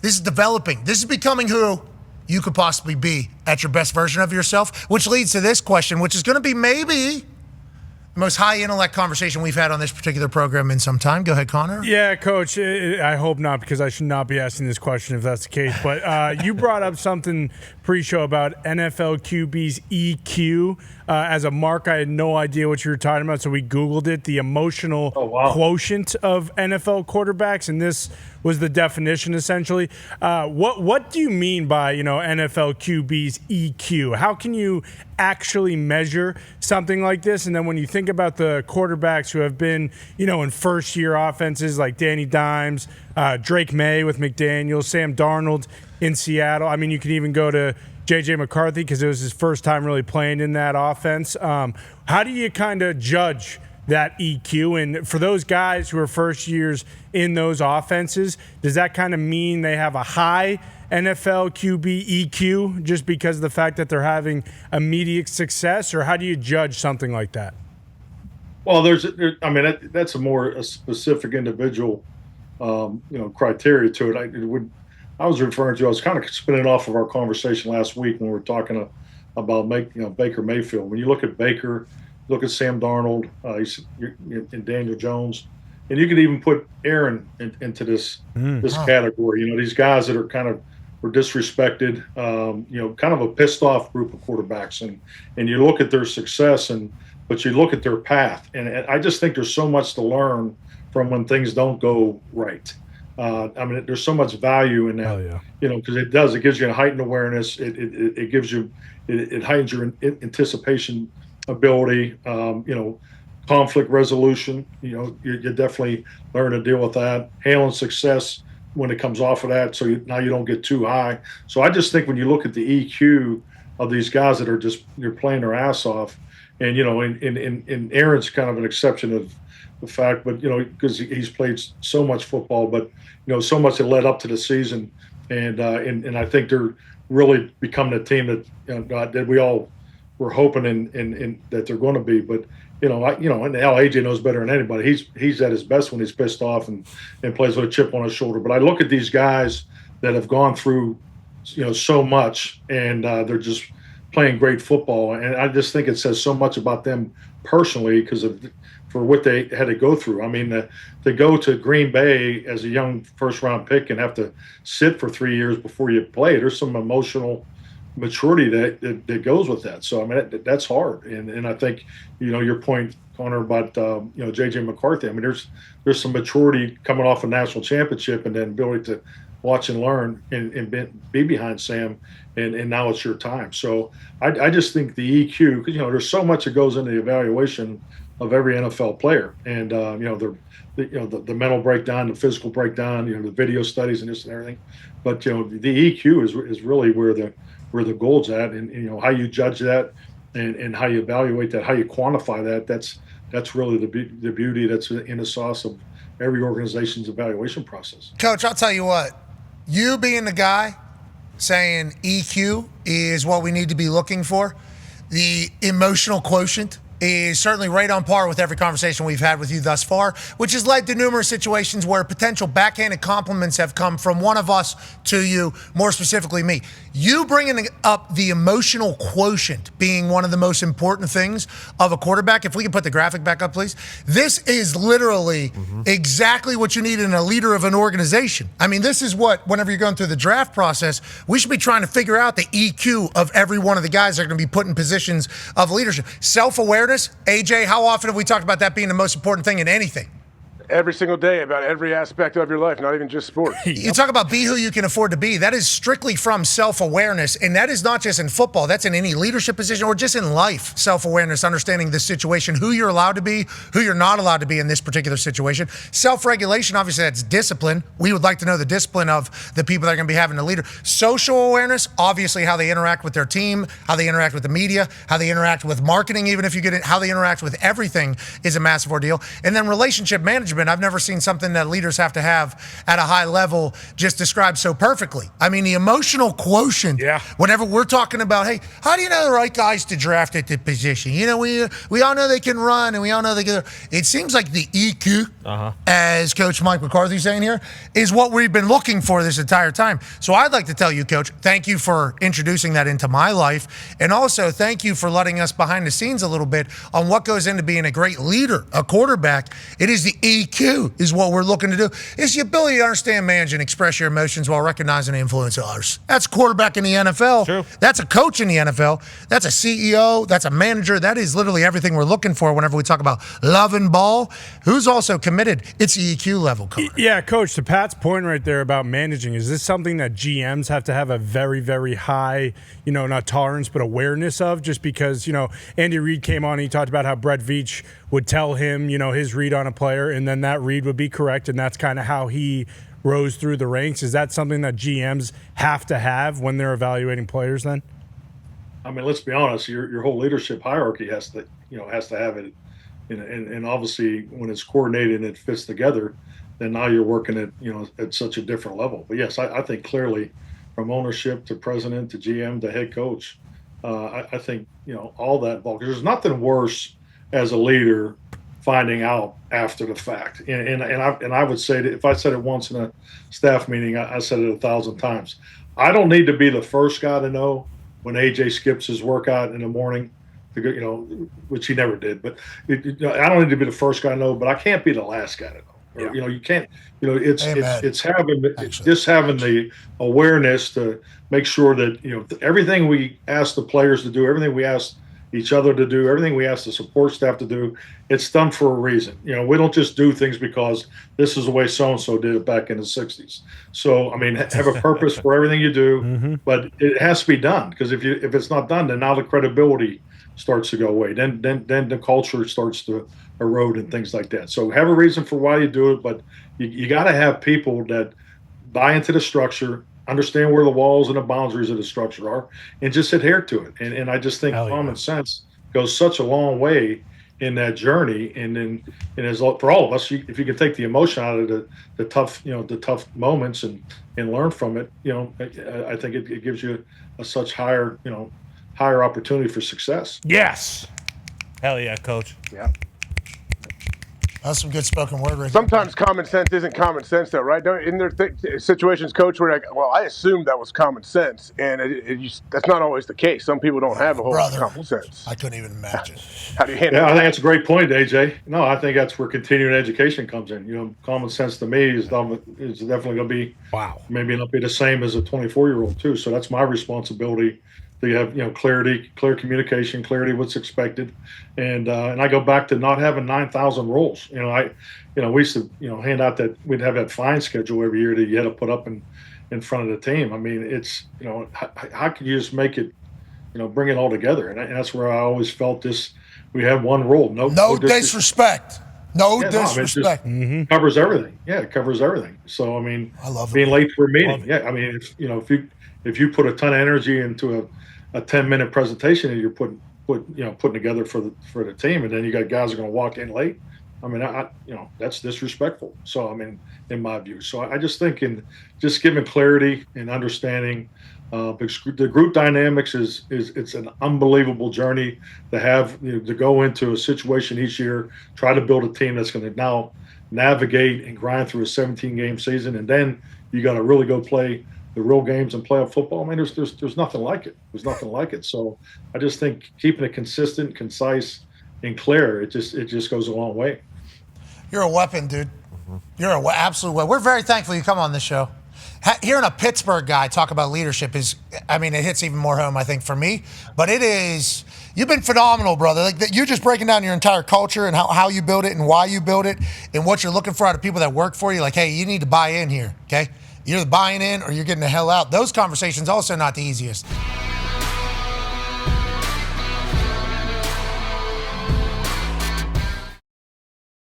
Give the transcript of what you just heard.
This is developing. This is becoming who you could possibly be at your best version of yourself, which leads to this question, which is going to be maybe the most high intellect conversation we've had on this particular program in some time. Go ahead, Connor. Yeah, Coach. I hope not, because I should not be asking this question if that's the case. But you brought up something pre-show about NFL QB's EQ as a mark. I had no idea what you were talking about, so we Googled it, the emotional quotient of NFL quarterbacks, and this was the definition essentially. What do you mean by NFL QB's EQ? How can you actually measure something like this? And then when you think about the quarterbacks who have been in first-year offenses like Danny Dimes, Drake May with McDaniels, Sam Darnold in Seattle. I mean, you could even go to J.J. McCarthy because it was his first time really playing in that offense. How do you kind of judge that EQ? And for those guys who are first years in those offenses, does that kind of mean they have a high NFL QB EQ just because of the fact that they're having immediate success? Or how do you judge something like that? Well, that's a specific individual, criteria to it. I was kind of spinning off of our conversation last week when we were talking about Baker Mayfield. When you look at Baker, look at Sam Darnold, and Daniel Jones, and you could even put Aaron into this category. These guys that are were disrespected, kind of a pissed off group of quarterbacks, and you look at their success, but you look at their path, and I just think there's so much to learn from when things don't go right. There's so much value in that, because it gives you a heightened awareness. It gives you, it heightens your anticipation ability, conflict resolution. You definitely learn to deal with that, handling success when it comes off of that. So now you don't get too high. So I just think when you look at the EQ of these guys that are you're playing their ass off, and and Aaron's kind of an exception of the fact, but because he's played so much football, but so much that led up to the season, and I think they're really becoming a team that we all were hoping and that they're going to be. But and now AJ knows better than anybody. He's at his best when he's pissed off and plays with a chip on his shoulder. But I look at these guys that have gone through so much, and they're just playing great football, and I just think it says so much about them personally for what they had to go through. I mean, to go to Green Bay as a young first-round pick and have to sit for 3 years before you play, there's some emotional maturity that goes with that. So, that's hard. And I think, your point, Connor, about, J.J. McCarthy, there's some maturity coming off a national championship and then ability to watch and learn and be behind Sam, and now it's your time. So I just think the EQ, because, there's so much that goes into the evaluation of every NFL player, and the mental breakdown, the physical breakdown, the video studies and this and everything. But the EQ is really where the goal's at, and how you judge that, and how you evaluate that, how you quantify that. That's really the beauty that's in the sauce of every organization's evaluation process. Coach, I'll tell you what, you being the guy saying EQ is what we need to be looking for, the emotional quotient is certainly right on par with every conversation we've had with you thus far, which has led to numerous situations where potential backhanded compliments have come from one of us to you, more specifically me. You bringing up the emotional quotient being one of the most important things of a quarterback. If we can put the graphic back up, please. This is literally exactly what you need in a leader of an organization. This is what, whenever you're going through the draft process, we should be trying to figure out the EQ of every one of the guys that are going to be put in positions of leadership. Self-awareness. AJ, how often have we talked about that being the most important thing in anything? Every single day, about every aspect of your life, not even just sports. You talk about be who you can afford to be. That is strictly from self-awareness, and that is not just in football. That's in any leadership position or just in life. Self-awareness, understanding the situation, who you're allowed to be, who you're not allowed to be in this particular situation. Self-regulation, obviously, that's discipline. We would like to know the discipline of the people that are going to be having the leader. Social awareness, obviously, how they interact with their team, how they interact with the media, how they interact with marketing, even if you get it, how they interact with everything is a massive ordeal. And then relationship management. management, I've never seen something that leaders have to have at a high level just described so perfectly. I mean, the emotional quotient, whenever we're talking about, hey, how do you know the right guys to draft at the position? You know, we all know they can run, and we all know they can. It seems like the EQ, as Coach Mike McCarthy's saying here, is what we've been looking for this entire time. So I'd like to tell you, Coach, thank you for introducing that into my life, and also thank you for letting us behind the scenes a little bit on what goes into being a great leader, a quarterback. It is the EQ is what we're looking to do. It's the ability to understand, manage, and express your emotions while recognizing the influence of others. That's quarterback in the NFL. True. That's a coach in the NFL. That's a CEO. That's a manager. That is literally everything we're looking for whenever we talk about love and ball. Who's also committed? It's the EQ level, Coach. Yeah, Coach, to Pat's point right there about managing, is this something that GMs have to have a very, very high, not tolerance, but awareness of? Just because, Andy Reid came on and he talked about how Brett Veach would tell him, his read on a player, and then that read would be correct, and that's kind of how he rose through the ranks. Is that something that GMs have to have when they're evaluating players then? I mean, let's be honest, your whole leadership hierarchy has to have it. And obviously when it's coordinated and it fits together, then now you're working at such a different level. But yes, I think clearly from ownership to president to GM to head coach, I think, all that involved. Because there's nothing worse as a leader finding out after the fact. And I would say that if I said it once in a staff meeting, I said it 1,000 times. I don't need to be the first guy to know when AJ skips his workout in the morning, which he never did. But I don't need to be the first guy to know, but I can't be the last guy to know. Yeah. You can't. It's having the awareness to make sure that everything we ask the players to do, everything we ask each other to do, everything we ask the support staff to do, it's done for a reason. We don't just do things because this is the way so-and-so did it back in the 60s. So, I mean, have a purpose for everything you do, but it has to be done, because if it's not done, then now the credibility starts to go away. Then the culture starts to erode and things like that. So have a reason for why you do it, but you got to have people that buy into the structure, understand where the walls and the boundaries of the structure are, and just adhere to it. And I just think common sense goes such a long way in that journey. And as for all of us, if you can take the emotion out of the tough moments and learn from it, I think it gives you a such higher opportunity for success. Yes. Hell yeah, Coach. Yeah. That's some good spoken word right Sometimes common sense isn't common sense, though, right? In there situations, Coach, where well, I assumed that was common sense, and that's not always the case. Some people don't have a whole lot of common sense. I couldn't even imagine. How do you handle I that? think that's a great point, AJ. No, I think that's where continuing education comes in. Common sense to me is definitely going to be maybe not be the same as a 24-year-old too. So that's my responsibility. You have clear communication, clarity what's expected, and I go back to not having 9,000 roles. We used to hand out that we'd have that fine schedule every year that you had to put up in front of the team. I mean, it's how can you just make it bring it all together? And that's where I always felt this. We had one rule, no disrespect. No disrespect. Covers everything. Yeah, it covers everything. So I mean, I love being late for a meeting. Yeah, I mean, if you put a ton of energy into a 10-minute presentation that you're putting together for the team, and then you got guys who are going to walk in late, I mean, that's disrespectful. So I mean, in my view, so I just think in just giving clarity and understanding, the group dynamics it's an unbelievable journey to have to go into a situation each year, try to build a team that's going to now navigate and grind through a 17-game season, and then you got to really go play the real games and playoff football. I mean, there's nothing like it. There's nothing like it. So I just think keeping it consistent, concise, and clear, it just goes a long way. You're a weapon, dude. You're an absolute weapon. We're very thankful you come on this show. Hearing a Pittsburgh guy talk about leadership it hits even more home, I think, for me. But you've been phenomenal, brother. Like you're just breaking down your entire culture and how you build it and why you build it and what you're looking for out of people that work for you. Like, hey, you need to buy in here, okay? You're either buying in or you're getting the hell out. Those conversations also not the easiest.